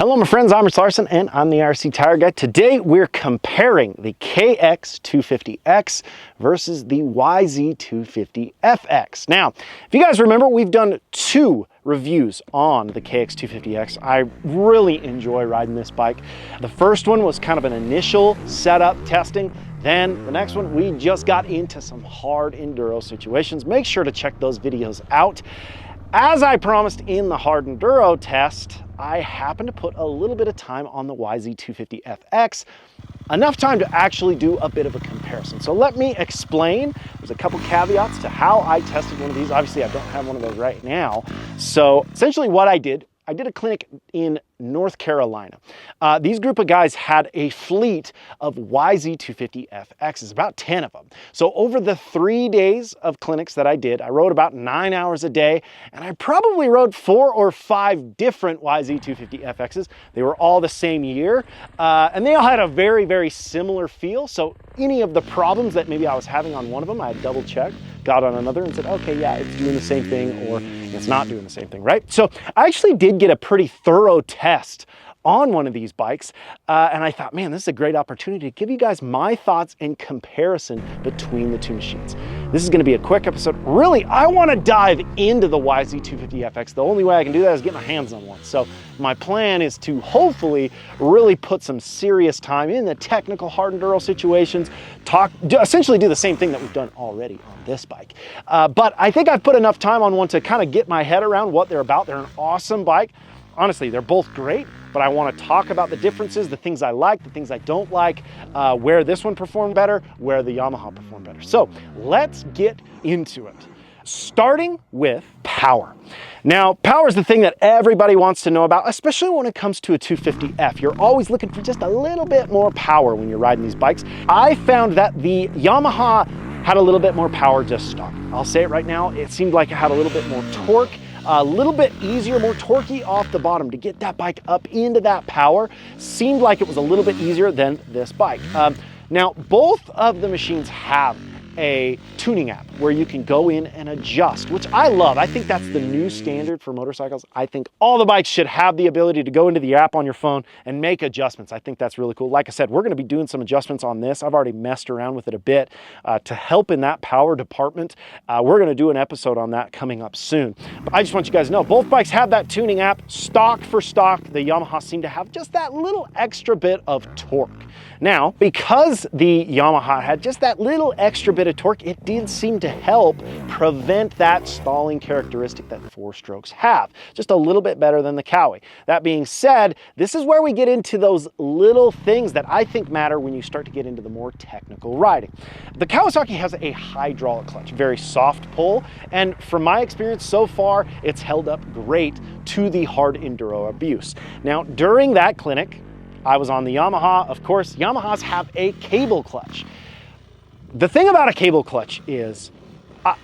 Hello my friends, I'm Rich Larson and I'm the IRC Tire Guy. Today we're comparing the KX250X versus the YZ250FX. Now, if you guys remember, we've done two reviews on the KX250X. I really enjoy riding this bike. The first one was kind of an initial setup testing. Then the next one, we just got into some hard enduro situations. Make sure to check those videos out. As I promised in the hard enduro test, I happened to put a little bit of time on the YZ250FX, enough time to actually do a bit of a comparison. So let me explain. There's a couple caveats to how I tested one of these. Obviously, I don't have one of those right now. So essentially what I did a clinic in North Carolina. These group of guys had a fleet of YZ250FXs, about 10 of them. So over the 3 days of clinics that I did, I rode about 9 hours a day, and I probably rode 4 or 5 different YZ250FXs. They were all the same year, and they all had a very, very similar feel. So any of the problems that maybe I was having on one of them, I had double checked, got on another and said, okay, yeah, it's doing the same thing, or it's not doing the same thing, right? So I actually did get a pretty thorough test on one of these bikes, and I thought, man, this is a great opportunity to give you guys my thoughts and comparison between the two machines. This is going to be a quick episode. Really, I want to dive into the YZ250FX. The only way I can do that is get my hands on one. So my plan is to hopefully really put some serious time in the technical hard enduro situations, essentially do the same thing that we've done already on this bike. But I think I've put enough time on one to kind of get my head around what they're about. They're an awesome bike. Honestly, they're both great, but I want to talk about the differences, the things I like, the things I don't like, where this one performed better, where the Yamaha performed better. So let's get into it. Starting with power. Now, power is the thing that everybody wants to know about, especially when it comes to a 250F. You're always looking for just a little bit more power when you're riding these bikes. I found that the Yamaha had a little bit more power just stock. I'll say it right now, it seemed like it had a little bit more torque, a little bit easier, more torquey off the bottom to get that bike up into that power. Seemed like it was a little bit easier than this bike. Now, both of the machines have a tuning app where you can go in and adjust, which I love. I think that's the new standard for motorcycles. I think all the bikes should have the ability to go into the app on your phone and make adjustments. I think that's really cool. Like I said, we're going to be doing some adjustments on this. I've already messed around with it a bit to help in that power department. We're going to do an episode on that coming up soon. But I just want you guys to know, both bikes have that tuning app. Stock for stock, the Yamaha seem to have just that little extra bit of torque. Now, because the Yamaha had just that little extra bit of torque, it did seem to help prevent that stalling characteristic that 4-strokes have. Just a little bit better than the Kawi. That being said, this is where we get into those little things that I think matter when you start to get into the more technical riding. The Kawasaki has a hydraulic clutch, very soft pull, and from my experience so far, it's held up great to the hard enduro abuse. Now, during that clinic, I was on the Yamaha. Of course, Yamahas have a cable clutch. The thing about a cable clutch is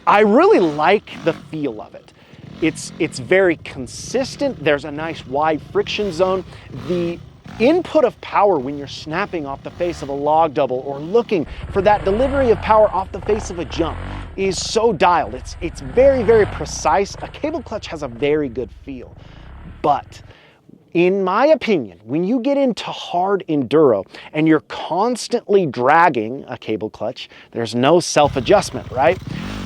I really like the feel of it. It's very consistent. There's a nice wide friction zone. The input of power when you're snapping off the face of a log double or looking for that delivery of power off the face of a jump is so dialed. It's very, very precise. A cable clutch has a very good feel, but in my opinion, when you get into hard enduro and you're constantly dragging a cable clutch, there's no self-adjustment, right?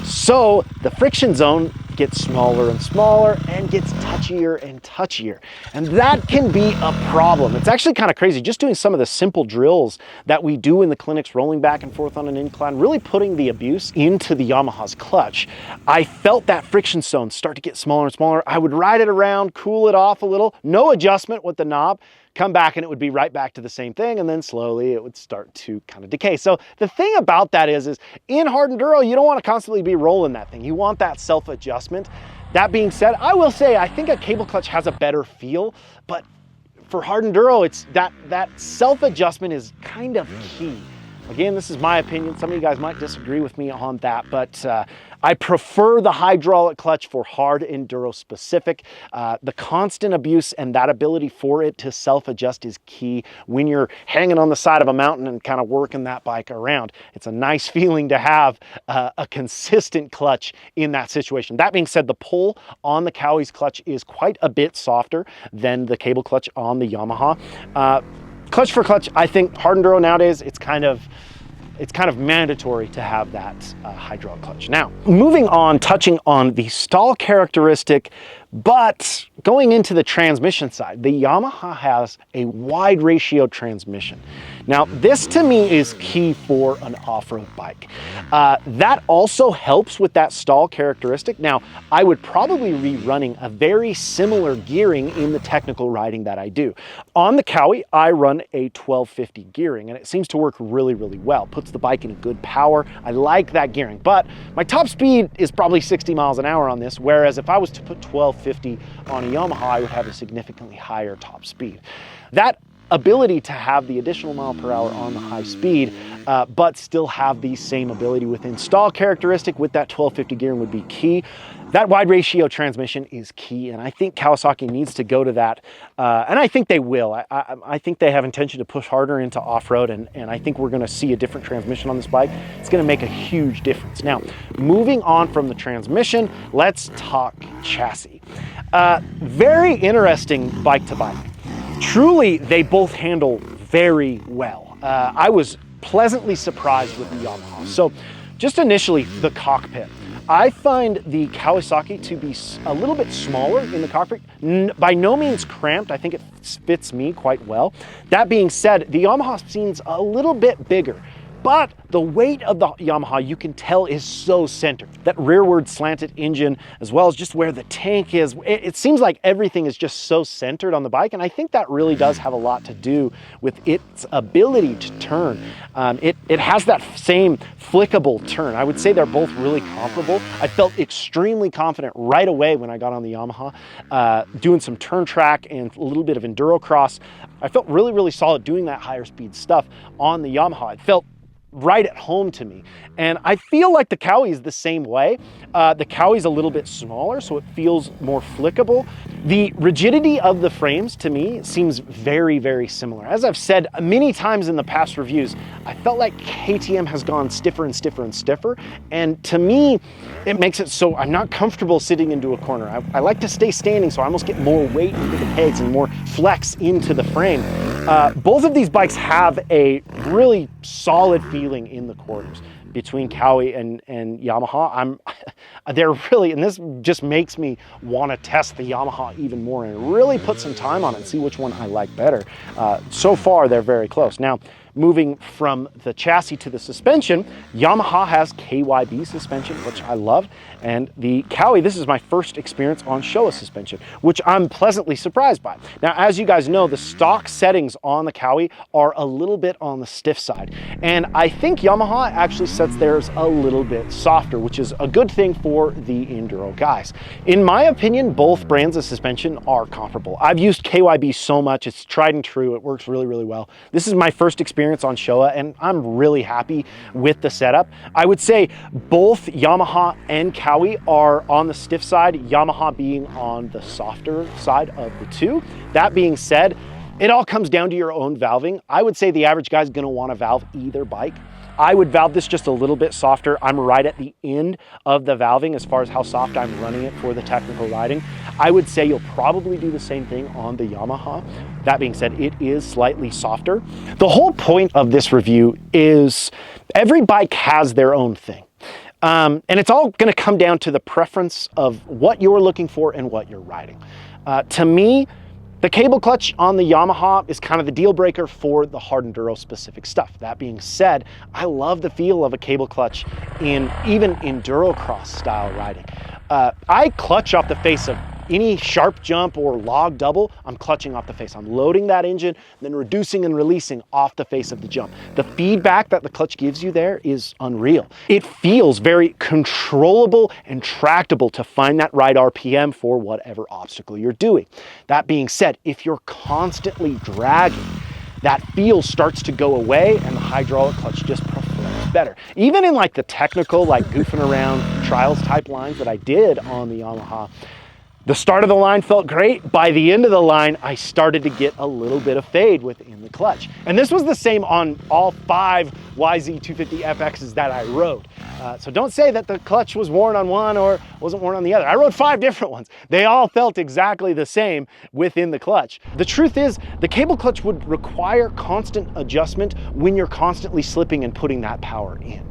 So the friction zone gets smaller and smaller and gets touchier and touchier. And that can be a problem. It's actually kind of crazy. Just doing some of the simple drills that we do in the clinics, rolling back and forth on an incline, really putting the abuse into the Yamaha's clutch. I felt that friction zone start to get smaller and smaller. I would ride it around, cool it off a little, no adjustment with the knob, come back and it would be right back to the same thing, and then slowly it would start to kind of decay. So the thing about that is in hard enduro, you don't want to constantly be rolling that thing. You want that self-adjustment. That being said, I will say I think a cable clutch has a better feel, but for hard enduro, it's that self-adjustment is kind of key. Again, this is my opinion. Some of you guys might disagree with me on that, but I prefer the hydraulic clutch for hard enduro specific. The constant abuse and that ability for it to self-adjust is key when you're hanging on the side of a mountain and kind of working that bike around. It's a nice feeling to have a consistent clutch in that situation. That being said, the pull on the Kawai's clutch is quite a bit softer than the cable clutch on the Yamaha. Clutch for clutch, I think hard enduro nowadays, it's kind of mandatory to have that hydraulic clutch. Now, moving on, touching on the stall characteristic, but going into the transmission side, the Yamaha has a wide ratio transmission. Now, this to me is key for an off-road bike. That also helps with that stall characteristic. Now, I would probably be running a very similar gearing in the technical riding that I do. On the Kawi, I run a 1250 gearing, and it seems to work really, really well. Puts the bike in a good power. I like that gearing, but my top speed is probably 60 miles an hour on this, whereas if I was to put 1250 on a Yamaha, I would have a significantly higher top speed. That ability to have the additional mile per hour on the high speed, but still have the same ability within stall characteristic with that 1250 gearing would be key. That wide ratio transmission is key, and I think Kawasaki needs to go to that, and I think they will. I think they have intention to push harder into off-road, and I think we're gonna see a different transmission on this bike. It's gonna make a huge difference. Now, moving on from the transmission, let's talk chassis. Very interesting bike to bike. Truly, they both handle very well. I was pleasantly surprised with the Yamaha. So just initially, the cockpit. I find the Kawasaki to be a little bit smaller in the cockpit. By no means cramped. I think it fits me quite well. That being said, the Yamaha seems a little bit bigger. But the weight of the Yamaha, you can tell, is so centered. That rearward slanted engine, as well as just where the tank is, it seems like everything is just so centered on the bike, and I think that really does have a lot to do with its ability to turn. It has that same flickable turn. I would say they're both really comparable. I felt extremely confident right away when I got on the Yamaha, doing some turn track and a little bit of enduro cross. I felt really, really solid doing that higher speed stuff on the Yamaha. It felt right at home to me. And I feel like the Kawi is the same way. The Kawi is a little bit smaller, so it feels more flickable. The rigidity of the frames to me seems very, very similar. As I've said many times in the past reviews, I felt like KTM has gone stiffer and stiffer and stiffer. And to me, it makes it so I'm not comfortable sitting into a corner. I like to stay standing, so I almost get more weight into the pegs and more flex into the frame. Both of these bikes have a really solid feeling in the quarters between Kawi and Yamaha. They're really, and this just makes me want to test the Yamaha even more and really put some time on it and see which one I like better. So far, they're very close. Now, moving from the chassis to the suspension, Yamaha has KYB suspension, which I love, and the Kawi, this is my first experience on Showa suspension, which I'm pleasantly surprised by. Now, as you guys know, the stock settings on the Kawi are a little bit on the stiff side, and I think Yamaha actually sets theirs a little bit softer, which is a good thing for the enduro guys. In my opinion, both brands of suspension are comparable. I've used KYB so much, it's tried and true, it works really, really well. This is my first experience on Showa, and I'm really happy with the setup. I would say both Yamaha and Kawi are on the stiff side, Yamaha being on the softer side of the two. That being said, it all comes down to your own valving. I would say the average guy's gonna wanna valve either bike. I would valve this just a little bit softer. I'm right at the end of the valving as far as how soft I'm running it for the technical riding. I would say you'll probably do the same thing on the Yamaha. That being said, it is slightly softer. The whole point of this review is every bike has their own thing. And it's all gonna come down to the preference of what you're looking for and what you're riding. To me, the cable clutch on the Yamaha is kind of the deal breaker for the hard enduro specific stuff. That being said, I love the feel of a cable clutch in even enduro cross style riding. I clutch off the face of any sharp jump or log double. I'm clutching off the face. I'm loading that engine, then reducing and releasing off the face of the jump. The feedback that the clutch gives you there is unreal. It feels very controllable and tractable to find that right RPM for whatever obstacle you're doing. That being said, if you're constantly dragging, that feel starts to go away and the hydraulic clutch just performs better. Even in like the technical, like goofing around trials type lines that I did on the Yamaha, the start of the line felt great. By the end of the line, I started to get a little bit of fade within the clutch. And this was the same on all 5 YZ250FXs that I rode. So don't say that the clutch was worn on one or wasn't worn on the other. I rode 5 different ones. They all felt exactly the same within the clutch. The truth is, the cable clutch would require constant adjustment when you're constantly slipping and putting that power in.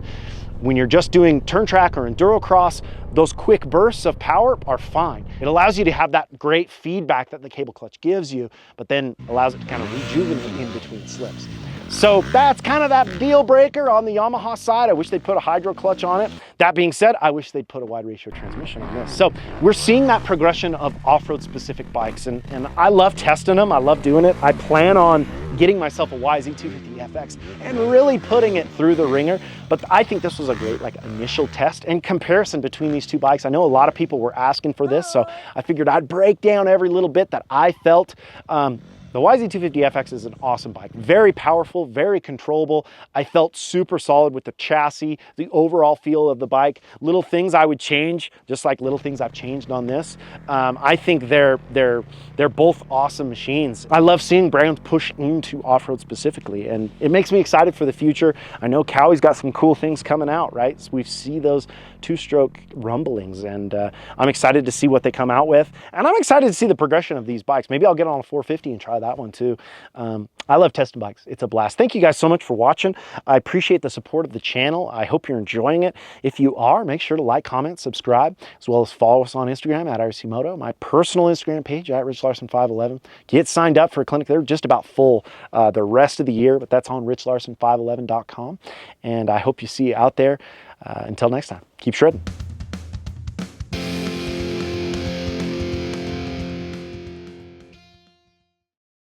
When you're just doing turn track or enduro cross, those quick bursts of power are fine. It allows you to have that great feedback that the cable clutch gives you, but then allows it to kind of rejuvenate in between slips. So that's kind of that deal breaker on the Yamaha side. I wish they'd put a hydro clutch on it. That being said, I wish they'd put a wide ratio transmission on this. So we're seeing that progression of off-road specific bikes, and I love testing them. I love doing it. I plan on getting myself a YZ250FX and really putting it through the ringer. But I think this was a great like initial test and comparison between these two bikes. I know a lot of people were asking for this, so I figured I'd break down every little bit that I felt. The YZ250FX is an awesome bike. Very powerful, very controllable. I felt super solid with the chassis, the overall feel of the bike. Little things I would change, just like little things I've changed on this. I think they're both awesome machines. I love seeing brands push into off-road specifically, and it makes me excited for the future. I know Cowie's got some cool things coming out, right? So we see those 2-stroke rumblings, and I'm excited to see what they come out with. And I'm excited to see the progression of these bikes. Maybe I'll get on a 450 and try that one too. I love testing bikes. It's a blast. Thank you guys so much for watching. I appreciate the support of the channel. I hope you're enjoying it. If you are, make sure to like, comment, subscribe, as well as follow us on Instagram at IRC Moto, my personal Instagram page at RichLarson511. Get signed up for a clinic. They're just about full the rest of the year, but that's on RichLarson511.com. And I hope you see you out there. Until next time, keep shredding.